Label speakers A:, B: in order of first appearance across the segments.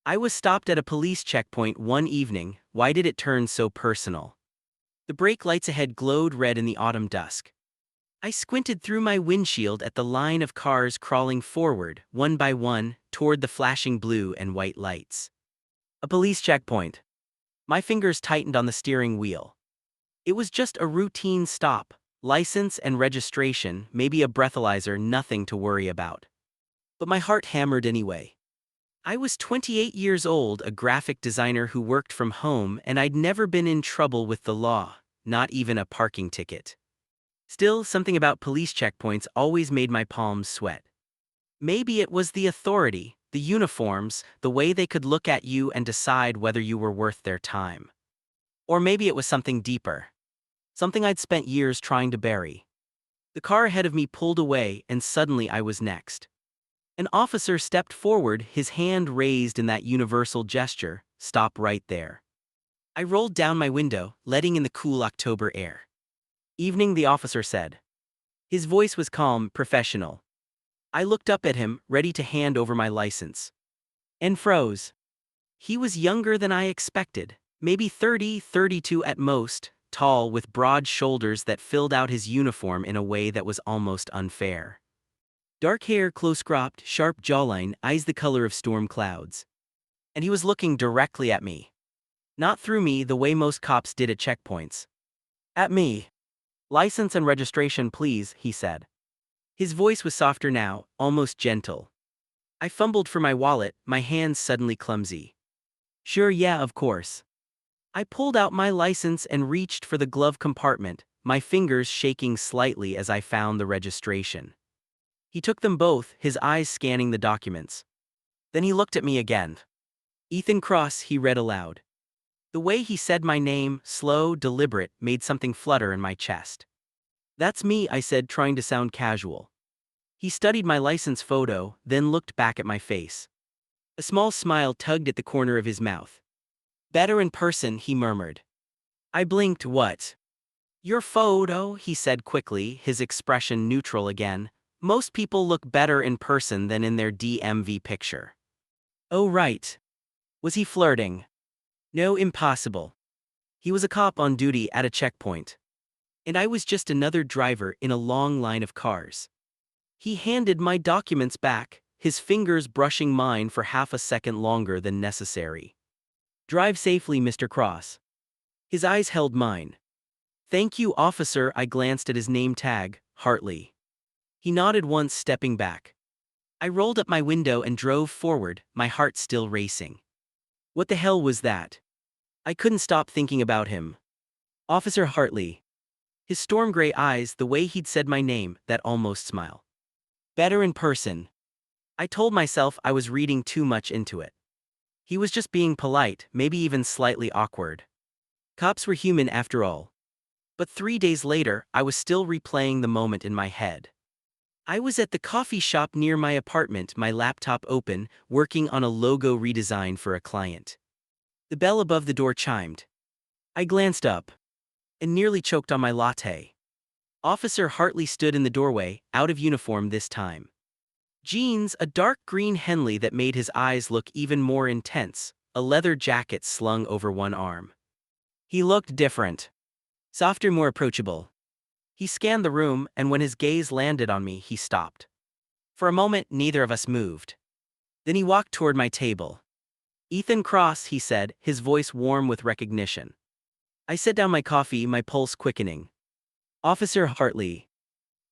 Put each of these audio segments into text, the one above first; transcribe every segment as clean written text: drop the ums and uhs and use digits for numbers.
A: I was stopped at a police checkpoint one evening. Why did it turn so personal? The brake lights ahead glowed red in the autumn dusk. I squinted through my windshield at the line of cars crawling forward, one by one, toward the flashing blue and white lights. A police checkpoint. My fingers tightened on the steering wheel. It was just a routine stop, license and registration, maybe a breathalyzer, nothing to worry about. But my heart hammered anyway. I was 28 years old, a graphic designer who worked from home, and I'd never been in trouble with the law, not even a parking ticket. Still, something about police checkpoints always made my palms sweat. Maybe it was the authority, the uniforms, the way they could look at you and decide whether you were worth their time. Or maybe it was something deeper. Something I'd spent years trying to bury. The car ahead of me pulled away, and suddenly I was next. An officer stepped forward, his hand raised in that universal gesture, "Stop right there." I rolled down my window, letting in the cool October air. "Evening," the officer said. His voice was calm, professional. I looked up at him, ready to hand over my license. And froze. He was younger than I expected, maybe 30, 32 at most, tall with broad shoulders that filled out his uniform in a way that was almost unfair. Dark hair, close-cropped, sharp jawline, eyes the color of storm clouds. And he was looking directly at me. Not through me the way most cops did at checkpoints. At me. "License and registration, please," he said. His voice was softer now, almost gentle. I fumbled for my wallet, my hands suddenly clumsy. "Sure, yeah, of course." I pulled out my license and reached for the glove compartment, my fingers shaking slightly as I found the registration. He took them both, his eyes scanning the documents. Then he looked at me again. "Ethan Cross," he read aloud. The way he said my name, slow, deliberate, made something flutter in my chest. "That's me," I said, trying to sound casual. He studied my license photo, then looked back at my face. A small smile tugged at the corner of his mouth. "Better in person," he murmured. I blinked. "What?" "Your photo," he said quickly, his expression neutral again. "Most people look better in person than in their DMV picture." "Oh, right." Was he flirting? No, impossible. He was a cop on duty at a checkpoint. And I was just another driver in a long line of cars. He handed my documents back, his fingers brushing mine for half a second longer than necessary. "Drive safely, Mr. Cross." His eyes held mine. "Thank you, officer." I glanced at his name tag, Hartley. He nodded once, stepping back. I rolled up my window and drove forward, my heart still racing. What the hell was that? I couldn't stop thinking about him. Officer Hartley. His storm gray eyes, the way he'd said my name, that almost smile. Better in person. I told myself I was reading too much into it. He was just being polite, maybe even slightly awkward. Cops were human after all. But 3 days later, I was still replaying the moment in my head. I was at the coffee shop near my apartment, my laptop open, working on a logo redesign for a client. The bell above the door chimed. I glanced up and nearly choked on my latte. Officer Hartley stood in the doorway, out of uniform this time. Jeans, a dark green Henley that made his eyes look even more intense, a leather jacket slung over one arm. He looked different. Softer, more approachable. He scanned the room, and when his gaze landed on me, he stopped. For a moment, neither of us moved. Then he walked toward my table. "Ethan Cross," he said, his voice warm with recognition. I set down my coffee, my pulse quickening. "Officer Hartley."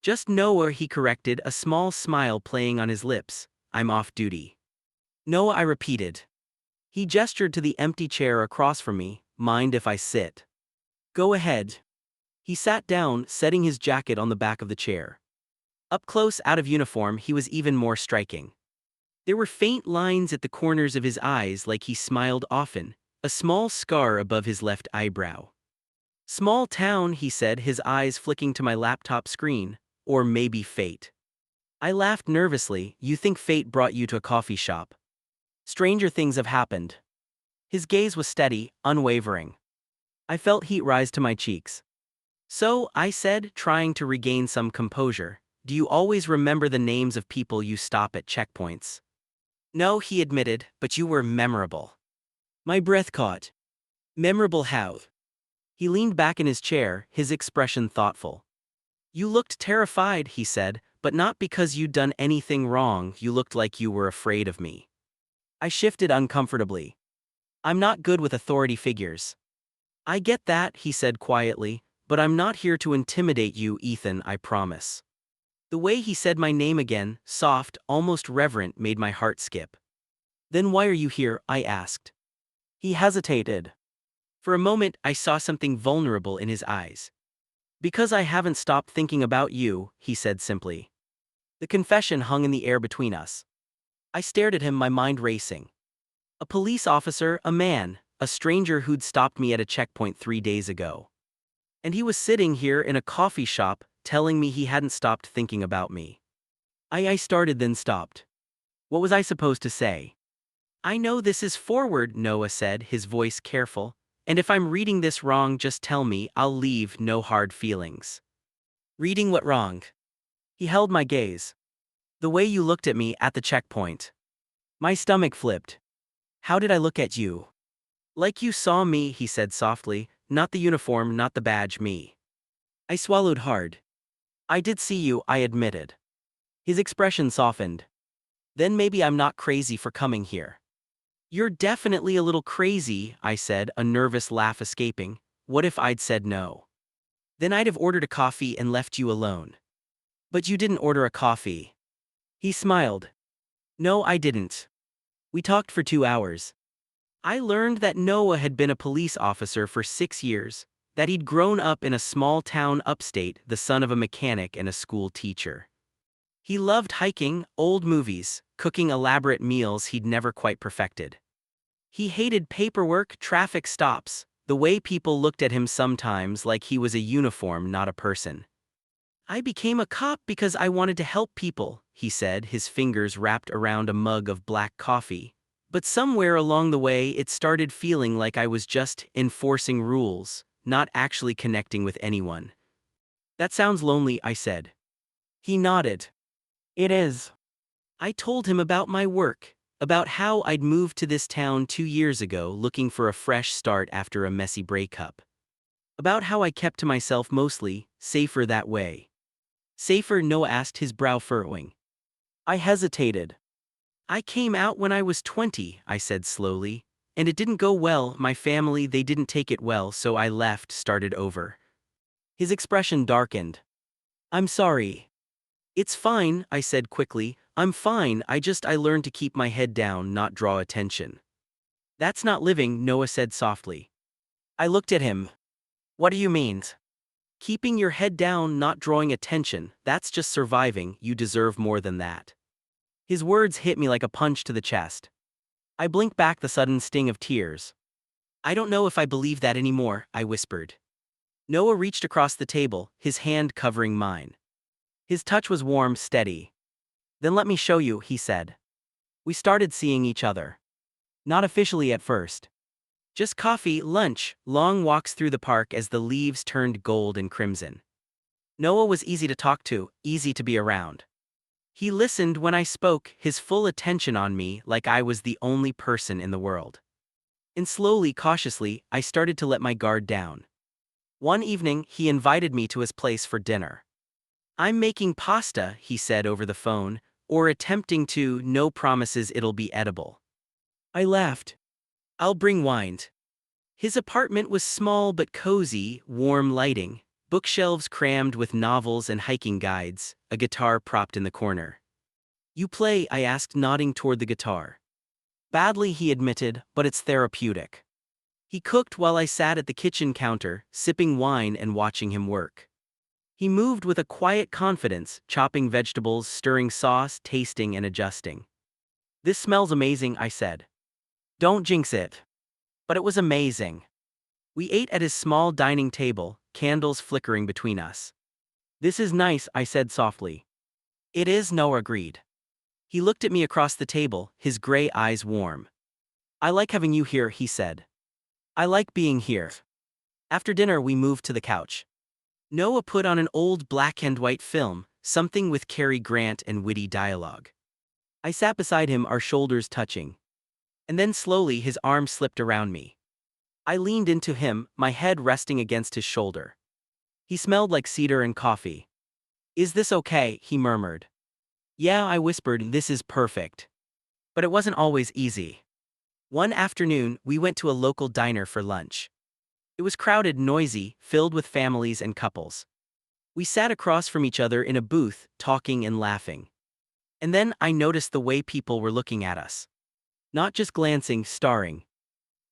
A: "Just Noah," he corrected, a small smile playing on his lips. "I'm off duty." "Noah," I repeated. He gestured to the empty chair across from me. "Mind if I sit?" "Go ahead." He sat down, setting his jacket on the back of the chair. Up close, out of uniform, he was even more striking. There were faint lines at the corners of his eyes, like he smiled often, a small scar above his left eyebrow. "Small town," he said, his eyes flicking to my laptop screen. "Or maybe fate." I laughed nervously. "You think fate brought you to a coffee shop? Stranger things have happened." His gaze was steady, unwavering. I felt heat rise to my cheeks. "So," I said, trying to regain some composure, "do you always remember the names of people you stop at checkpoints?" No, he admitted, but you were memorable. My breath caught. Memorable how? He leaned back in his chair, his expression thoughtful. You looked terrified, he said, but not because you'd done anything wrong, you looked like you were afraid of me. I shifted uncomfortably. I'm not good with authority figures. I get that, he said quietly, but I'm not here to intimidate you, Ethan, I promise. The way he said my name again, soft, almost reverent, made my heart skip. Then why are you here? I asked. He hesitated. For a moment, I saw something vulnerable in his eyes. Because I haven't stopped thinking about you, he said simply. The confession hung in the air between us. I stared at him, my mind racing. A police officer, a man, a stranger who'd stopped me at a checkpoint 3 days ago. And he was sitting here in a coffee shop, telling me he hadn't stopped thinking about me. I started, then stopped. What was I supposed to say? I know this is forward, Noah said, his voice careful. And if I'm reading this wrong, just tell me, I'll leave no hard feelings. Reading what wrong? He held my gaze. The way you looked at me at the checkpoint. My stomach flipped. How did I look at you? Like you saw me, he said softly, not the uniform, not the badge, me. I swallowed hard. I did see you, I admitted. His expression softened. Then maybe I'm not crazy for coming here. You're definitely a little crazy, I said, a nervous laugh escaping. What if I'd said no? Then I'd have ordered a coffee and left you alone. But you didn't order a coffee. He smiled. No, I didn't. We talked for 2 hours. I learned that Noah had been a police officer for 6 years, that he'd grown up in a small town upstate, the son of a mechanic and a school teacher. He loved hiking, old movies, cooking elaborate meals he'd never quite perfected. He hated paperwork, traffic stops, the way people looked at him sometimes like he was a uniform, not a person. I became a cop because I wanted to help people, he said, his fingers wrapped around a mug of black coffee. But somewhere along the way it started feeling like I was just enforcing rules, not actually connecting with anyone. That sounds lonely, I said. He nodded. It is. I told him about my work, about how I'd moved to this town 2 years ago looking for a fresh start after a messy breakup. About how I kept to myself mostly, safer that way. Safer? Noah asked, his brow furrowing. I hesitated. I came out when I was 20, I said slowly, and it didn't go well. My family, they didn't take it well, so I left, started over. His expression darkened. I'm sorry. It's fine, I said quickly. I'm fine, I learned to keep my head down, not draw attention. That's not living, Noah said softly. I looked at him. What do you mean? Keeping your head down, not drawing attention, that's just surviving, you deserve more than that. His words hit me like a punch to the chest. I blinked back the sudden sting of tears. I don't know if I believe that anymore, I whispered. Noah reached across the table, his hand covering mine. His touch was warm, steady. Then let me show you, he said. We started seeing each other. Not officially at first. Just coffee, lunch, long walks through the park as the leaves turned gold and crimson. Noah was easy to talk to, easy to be around. He listened when I spoke, his full attention on me like I was the only person in the world. And slowly, cautiously, I started to let my guard down. One evening, he invited me to his place for dinner. I'm making pasta, he said over the phone, or attempting to, no promises it'll be edible. I laughed. I'll bring wine. His apartment was small but cozy, warm lighting, bookshelves crammed with novels and hiking guides, a guitar propped in the corner. You play? I asked, nodding toward the guitar. Badly, he admitted, but it's therapeutic. He cooked while I sat at the kitchen counter, sipping wine and watching him work. He moved with a quiet confidence, chopping vegetables, stirring sauce, tasting and adjusting. This smells amazing, I said. Don't jinx it. But it was amazing. We ate at his small dining table, candles flickering between us. This is nice, I said softly. It is, Noah agreed. He looked at me across the table, his gray eyes warm. I like having you here, he said. I like being here. After dinner we moved to the couch. Noah put on an old black and white film, something with Cary Grant and witty dialogue. I sat beside him, our shoulders touching. And then slowly his arm slipped around me. I leaned into him, my head resting against his shoulder. He smelled like cedar and coffee. "Is this okay?" he murmured. "Yeah," I whispered, "this is perfect." But it wasn't always easy. One afternoon, we went to a local diner for lunch. It was crowded, noisy, filled with families and couples. We sat across from each other in a booth, talking and laughing. And then I noticed the way people were looking at us. Not just glancing, staring.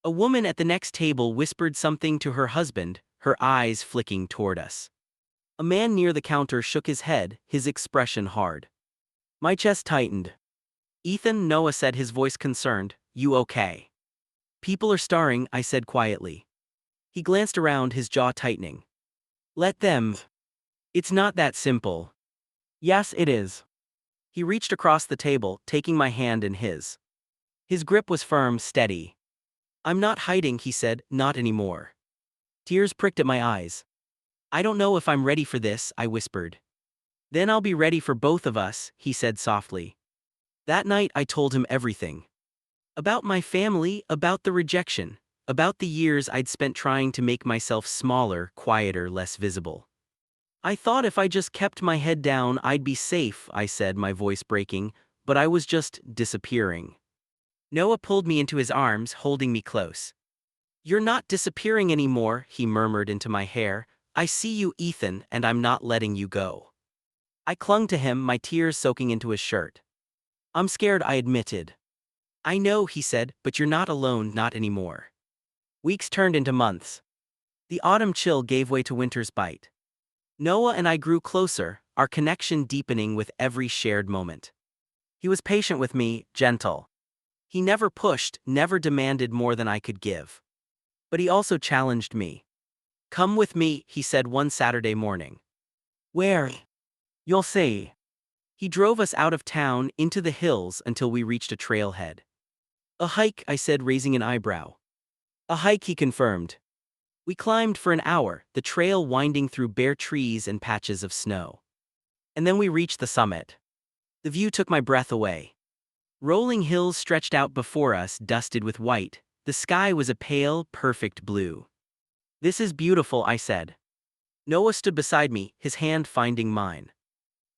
A: A woman at the next table whispered something to her husband, her eyes flicking toward us. A man near the counter shook his head, his expression hard. My chest tightened. "Ethan," Noah said, his voice concerned, "you okay?" "People are staring," I said quietly. He glanced around, his jaw tightening. "Let them. It's not that simple." "Yes, it is." He reached across the table, taking my hand in his. His grip was firm, steady. "I'm not hiding," he said, "not anymore." Tears pricked at my eyes. "I don't know if I'm ready for this," I whispered. "Then I'll be ready for both of us," he said softly. That night I told him everything. About my family, about the rejection, about the years I'd spent trying to make myself smaller, quieter, less visible. "I thought if I just kept my head down I'd be safe," I said, my voice breaking, but I was just disappearing. Noah pulled me into his arms, holding me close. "You're not disappearing anymore," he murmured into my hair. "I see you, Ethan, and I'm not letting you go." I clung to him, my tears soaking into his shirt. "I'm scared," I admitted. "I know," he said, "but you're not alone, not anymore." Weeks turned into months. The autumn chill gave way to winter's bite. Noah and I grew closer, our connection deepening with every shared moment. He was patient with me, gentle. He never pushed, never demanded more than I could give. But he also challenged me. "Come with me," he said one Saturday morning. "Where?" "You'll see." He drove us out of town, into the hills, until we reached a trailhead. "A hike," I said, raising an eyebrow. "A hike," he confirmed. We climbed for an hour, the trail winding through bare trees and patches of snow. And then we reached the summit. The view took my breath away. Rolling hills stretched out before us, dusted with white. The sky was a pale, perfect blue. "This is beautiful," I said. Noah stood beside me, his hand finding mine.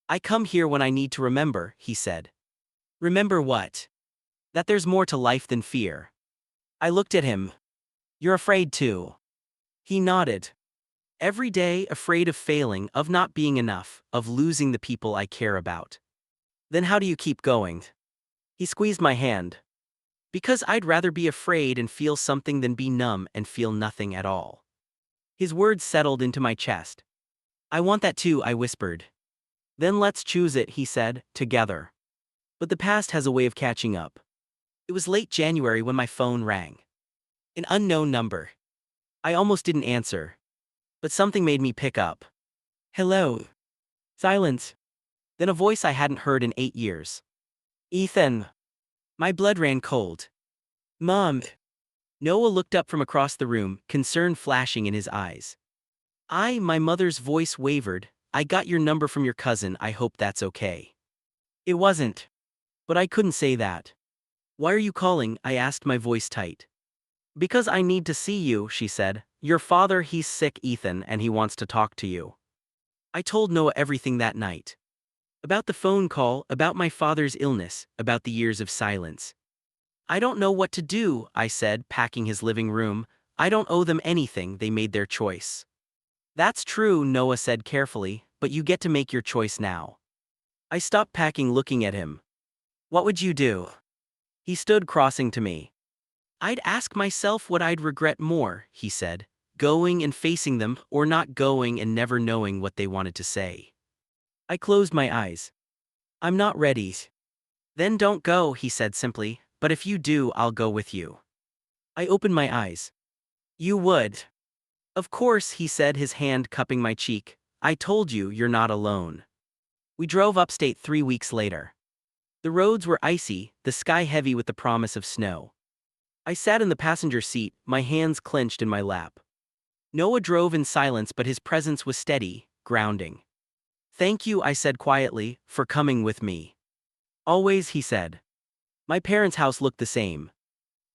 A: "I come here when I need to remember," he said. "Remember what?" "That there's more to life than fear." I looked at him. "You're afraid too." He nodded. "Every day, afraid of failing, of not being enough, of losing the people I care about." "Then how do you keep going?" He squeezed my hand. "Because I'd rather be afraid and feel something than be numb and feel nothing at all." His words settled into my chest. "I want that too," I whispered. "Then let's choose it," he said, "together." But the past has a way of catching up. It was late January when my phone rang. An unknown number. I almost didn't answer. But something made me pick up. "Hello." Silence. Then a voice I hadn't heard in 8 years. "Ethan." My blood ran cold. "Mom." Noah looked up from across the room, concern flashing in his eyes. My mother's voice wavered. "I got your number from your cousin, I hope that's okay." It wasn't. But I couldn't say that. "Why are you calling?" I asked, my voice tight. "Because I need to see you," she said. "Your father, he's sick, Ethan, and he wants to talk to you." I told Noah everything that night. About the phone call, about my father's illness, about the years of silence. "I don't know what to do," I said, packing his living room. "I don't owe them anything, they made their choice." "That's true," Noah said carefully, "but you get to make your choice now." I stopped packing, looking at him. "What would you do?" He stood, crossing to me. "I'd ask myself what I'd regret more," he said. "Going and facing them, or not going and never knowing what they wanted to say." I closed my eyes. "I'm not ready." "Then don't go," he said simply, "but if you do, I'll go with you." I opened my eyes. "You would?" "Of course," he said, his hand cupping my cheek. "I told you, you're not alone." We drove upstate 3 weeks later. The roads were icy, the sky heavy with the promise of snow. I sat in the passenger seat, my hands clenched in my lap. Noah drove in silence, but his presence was steady, grounding. "Thank you," I said quietly, "for coming with me." Always, he said. My parents' house looked the same.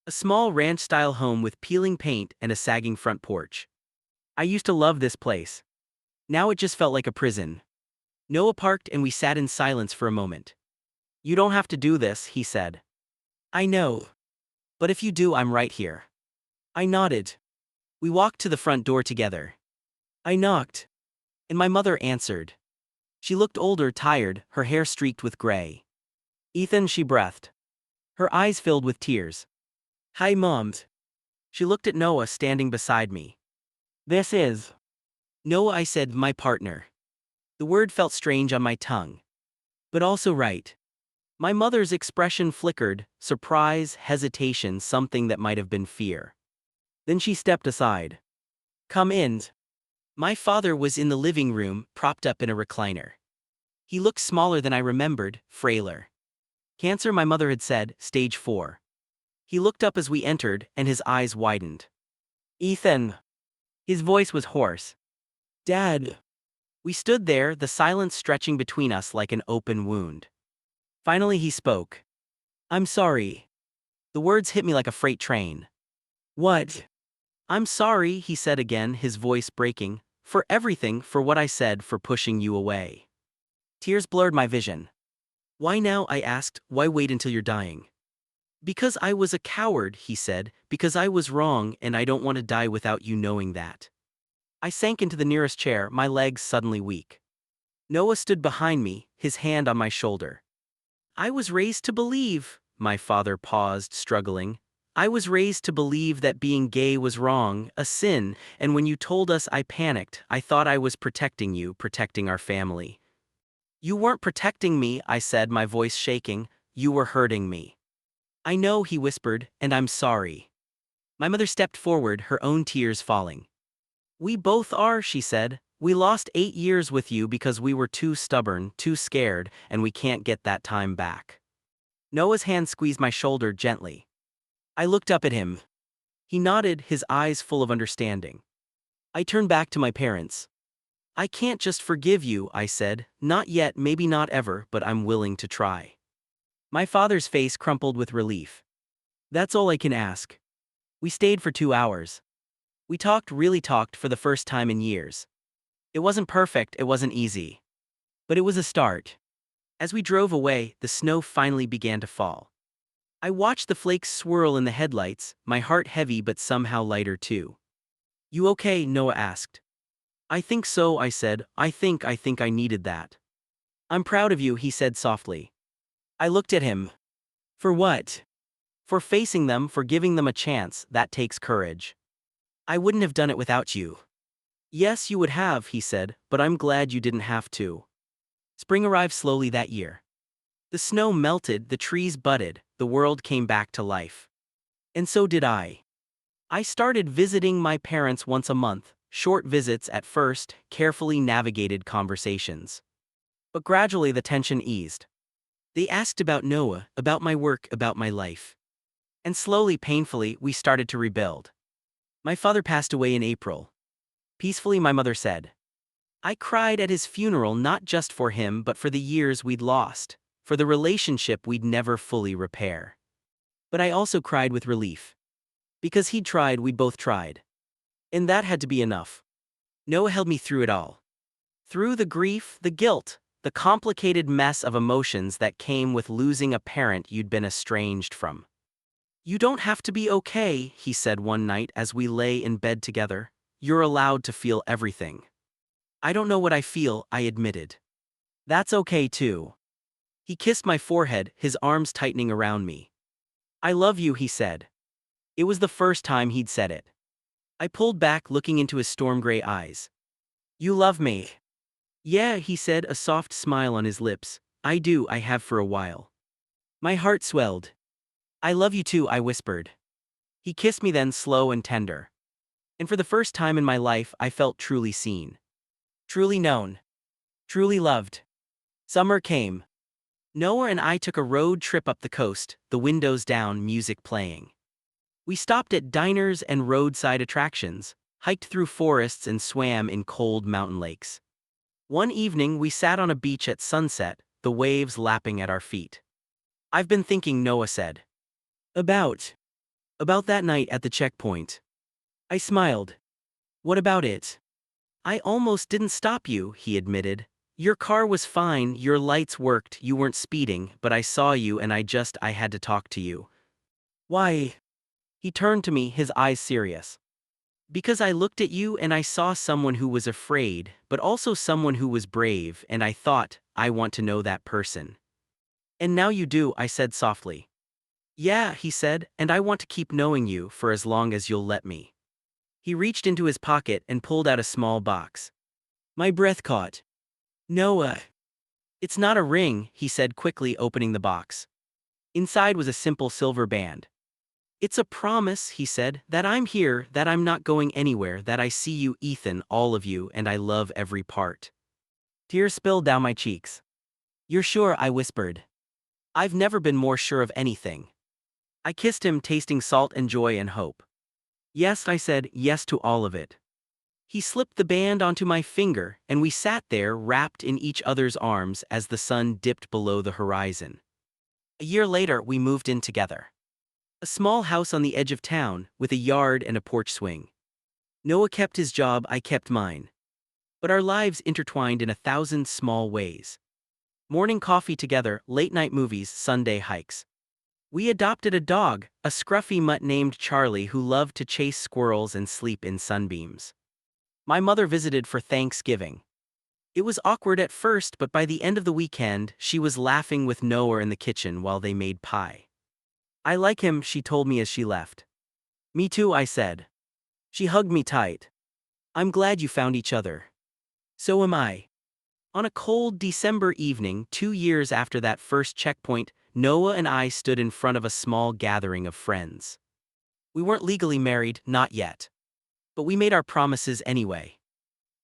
A: A small ranch-style home with peeling paint and a sagging front porch. I used to love this place. Now it just felt like a prison. Noah parked and we sat in silence for a moment. You don't have to do this, he said. I know. But if you do, I'm right here. I nodded. We walked to the front door together. I knocked. And my mother answered. She looked older, tired, her hair streaked with gray. Ethan, she breathed. Her eyes filled with tears. Hi, Mom. She looked at Noah standing beside me. This is Noah, I said, my partner. The word felt strange on my tongue. But also right. My mother's expression flickered, surprise, hesitation, something that might have been fear. Then she stepped aside. Come in. My father was in the living room, propped up in a recliner. He looked smaller than I remembered, frailer. Cancer, my mother had said, stage 4. He looked up as we entered, and his eyes widened. Ethan. His voice was hoarse. Dad. We stood there, the silence stretching between us like an open wound. Finally he spoke. I'm sorry. The words hit me like a freight train. What? I'm sorry, he said again, his voice breaking. For everything, for what I said, for pushing you away. Tears blurred my vision. Why now, I asked, why wait until you're dying? Because I was a coward, he said, because I was wrong and I don't want to die without you knowing that. I sank into the nearest chair, my legs suddenly weak. Noah stood behind me, his hand on my shoulder. I was raised to believe, my father paused, struggling. I was raised to believe that being gay was wrong, a sin, and when you told us I panicked, I thought I was protecting you, protecting our family. You weren't protecting me, I said, my voice shaking, you were hurting me. I know, he whispered, and I'm sorry. My mother stepped forward, her own tears falling. We both are, she said. We lost 8 years with you because we were too stubborn, too scared, and we can't get that time back. Noah's hand squeezed my shoulder gently. I looked up at him. He nodded, his eyes full of understanding. I turned back to my parents. I can't just forgive you, I said. Not yet, maybe not ever, but I'm willing to try. My father's face crumpled with relief. That's all I can ask. We stayed for 2 hours. We really talked for the first time in years. It wasn't perfect, it wasn't easy. But it was a start. As we drove away, the snow finally began to fall. I watched the flakes swirl in the headlights, my heart heavy but somehow lighter too. You okay? Noah asked. I think so, I said. I think I needed that. I'm proud of you, he said softly. I looked at him. For what? For facing them, for giving them a chance, that takes courage. I wouldn't have done it without you. Yes, you would have, he said, but I'm glad you didn't have to. Spring arrived slowly that year. The snow melted, the trees budded, the world came back to life. And so did I. I started visiting my parents once a month, short visits at first, carefully navigated conversations. But gradually the tension eased. They asked about Noah, about my work, about my life. And slowly, painfully, we started to rebuild. My father passed away in April. Peacefully, my mother said. I cried at his funeral not just for him but for the years we'd lost, for the relationship we'd never fully repair. But I also cried with relief. Because he'd tried, we both tried. And that had to be enough. Noah held me through it all. Through the grief, the guilt, the complicated mess of emotions that came with losing a parent you'd been estranged from. You don't have to be okay, he said one night as we lay in bed together. You're allowed to feel everything. I don't know what I feel, I admitted. That's okay too. He kissed my forehead, his arms tightening around me. I love you, he said. It was the first time he'd said it. I pulled back, looking into his storm-gray eyes. You love me? Yeah, he said, a soft smile on his lips. I do, I have for a while. My heart swelled. I love you too, I whispered. He kissed me then, slow and tender. And for the first time in my life, I felt truly seen. Truly known. Truly loved. Summer came. Noah and I took a road trip up the coast, the windows down, music playing. We stopped at diners and roadside attractions, hiked through forests and swam in cold mountain lakes. One evening we sat on a beach at sunset, the waves lapping at our feet. I've been thinking, Noah said. About. About that night at the checkpoint. I smiled. What about it? I almost didn't stop you, he admitted. Your car was fine, your lights worked, you weren't speeding, but I saw you and I had to talk to you. Why? He turned to me, his eyes serious. Because I looked at you and I saw someone who was afraid, but also someone who was brave, and I thought, I want to know that person. And now you do, I said softly. Yeah, he said, and I want to keep knowing you for as long as you'll let me. He reached into his pocket and pulled out a small box. My breath caught. Noah. It's not a ring, he said quickly, opening the box. Inside was a simple silver band. It's a promise, he said, that I'm here, that I'm not going anywhere, that I see you, Ethan, all of you, and I love every part. Tears spilled down my cheeks. You're sure, I whispered. I've never been more sure of anything. I kissed him, tasting salt and joy and hope. Yes, I said, yes to all of it. He slipped the band onto my finger, and we sat there wrapped in each other's arms as the sun dipped below the horizon. A year later, we moved in together. A small house on the edge of town, with a yard and a porch swing. Noah kept his job, I kept mine. But our lives intertwined in 1,000 small ways. Morning coffee together, late-night movies, Sunday hikes. We adopted a dog, a scruffy mutt named Charlie who loved to chase squirrels and sleep in sunbeams. My mother visited for Thanksgiving. It was awkward at first, but by the end of the weekend, she was laughing with Noah in the kitchen while they made pie. I like him, she told me as she left. Me too, I said. She hugged me tight. I'm glad you found each other. So am I. On a cold December evening, 2 years after that first checkpoint, Noah and I stood in front of a small gathering of friends. We weren't legally married, not yet. But we made our promises anyway.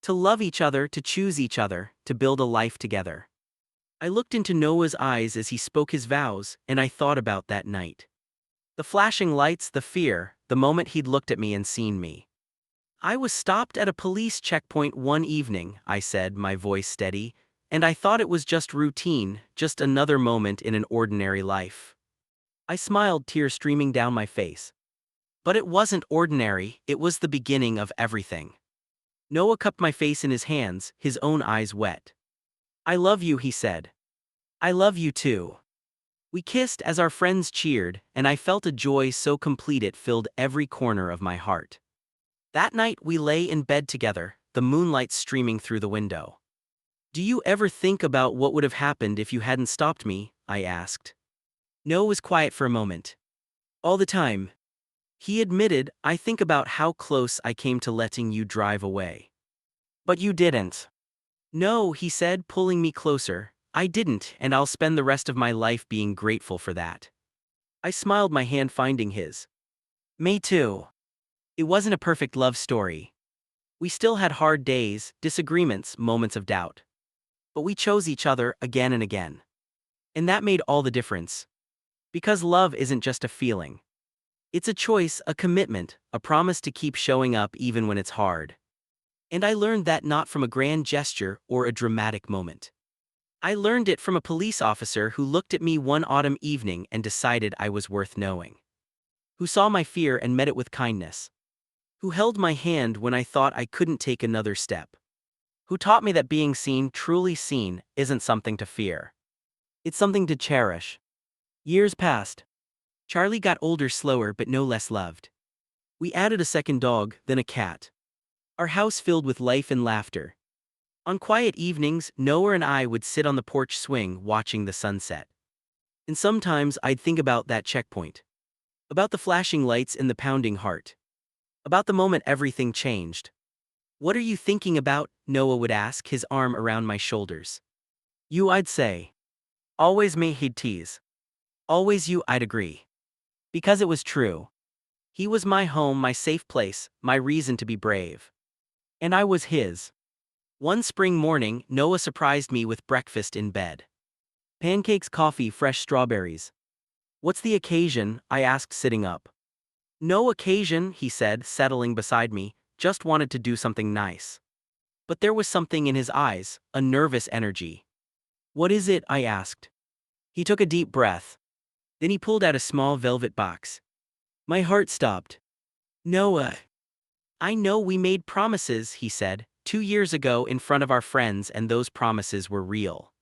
A: To love each other, to choose each other, to build a life together. I looked into Noah's eyes as he spoke his vows, and I thought about that night. The flashing lights, the fear, the moment he'd looked at me and seen me. I was stopped at a police checkpoint one evening, I said, my voice steady, and I thought it was just routine, just another moment in an ordinary life. I smiled, tears streaming down my face. But it wasn't ordinary, it was the beginning of everything. Noah cupped my face in his hands, his own eyes wet. I love you, he said. I love you too. We kissed as our friends cheered, and I felt a joy so complete it filled every corner of my heart. That night we lay in bed together, the moonlight streaming through the window. Do you ever think about what would have happened if you hadn't stopped me? I asked. Noah was quiet for a moment. All the time. He admitted, I think about how close I came to letting you drive away. But you didn't. No, he said, pulling me closer. I didn't, and I'll spend the rest of my life being grateful for that. I smiled, my hand finding his. Me too. It wasn't a perfect love story. We still had hard days, disagreements, moments of doubt. But we chose each other again and again. And that made all the difference. Because love isn't just a feeling. It's a choice, a commitment, a promise to keep showing up even when it's hard. And I learned that not from a grand gesture or a dramatic moment. I learned it from a police officer who looked at me one autumn evening and decided I was worth knowing. Who saw my fear and met it with kindness. Who held my hand when I thought I couldn't take another step. Who taught me that being seen, truly seen, isn't something to fear. It's something to cherish. Years passed. Charlie got older slower but no less loved. We added a second dog, then a cat. Our house filled with life and laughter. On quiet evenings, Noah and I would sit on the porch swing watching the sunset. And sometimes I'd think about that checkpoint. About the flashing lights and the pounding heart. About the moment everything changed. What are you thinking about? Noah would ask, his arm around my shoulders. You, I'd say. Always me, he'd tease. Always you, I'd agree. Because it was true. He was my home, my safe place, my reason to be brave. And I was his. One spring morning, Noah surprised me with breakfast in bed. Pancakes, coffee, fresh strawberries. What's the occasion? I asked, sitting up. No occasion, he said, settling beside me, just wanted to do something nice. But there was something in his eyes, a nervous energy. What is it? I asked. He took a deep breath. Then he pulled out a small velvet box. My heart stopped. Noah. I know we made promises, he said, 2 years ago in front of our friends, and those promises were real.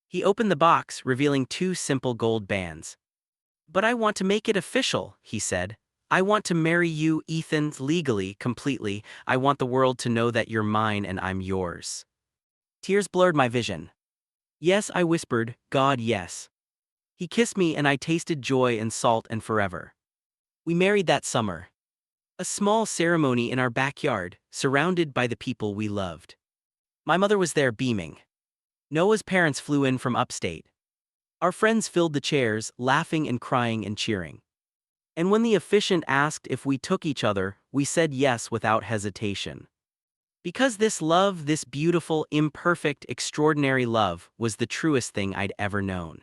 A: He opened the box, revealing two simple gold bands. But I want to make it official, he said. I want to marry you, Ethan, legally, completely. I want the world to know that you're mine and I'm yours. Tears blurred my vision. Yes, I whispered, God, yes. He kissed me and I tasted joy and salt and forever. We married that summer. A small ceremony in our backyard, surrounded by the people we loved. My mother was there beaming. Noah's parents flew in from upstate. Our friends filled the chairs, laughing and crying and cheering. And when the officiant asked if we took each other, we said yes without hesitation. Because this love, this beautiful, imperfect, extraordinary love, was the truest thing I'd ever known.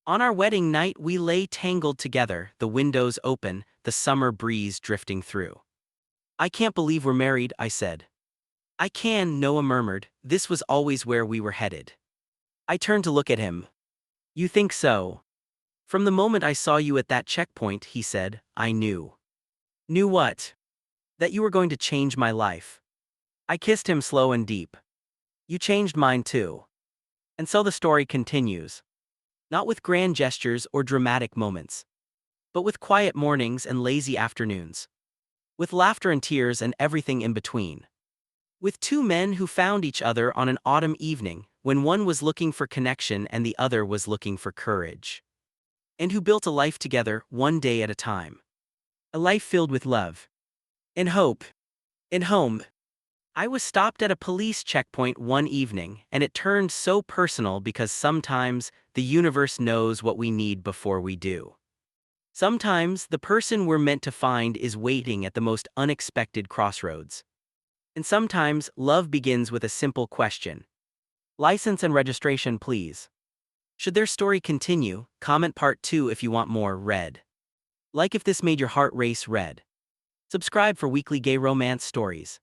A: On our wedding night, we lay tangled together, the windows open, the summer breeze drifting through. I can't believe we're married, I said. I can, Noah murmured. This was always where we were headed. I turned to look at him. You think so? From the moment I saw you at that checkpoint, he said, I knew. Knew what? That you were going to change my life. I kissed him slow and deep. You changed mine too. And so the story continues. Not with grand gestures or dramatic moments, but with quiet mornings and lazy afternoons. With laughter and tears and everything in between. With two men who found each other on an autumn evening, when one was looking for connection and the other was looking for courage. And who built a life together, one day at a time. A life filled with love. And hope. And home. I was stopped at a police checkpoint one evening, and it turned so personal because sometimes the universe knows what we need before we do. Sometimes the person we're meant to find is waiting at the most unexpected crossroads. And sometimes love begins with a simple question. License and registration, please. Should their story continue, comment part 2 if you want more read. Like if this made your heart race red. Subscribe for weekly gay romance stories.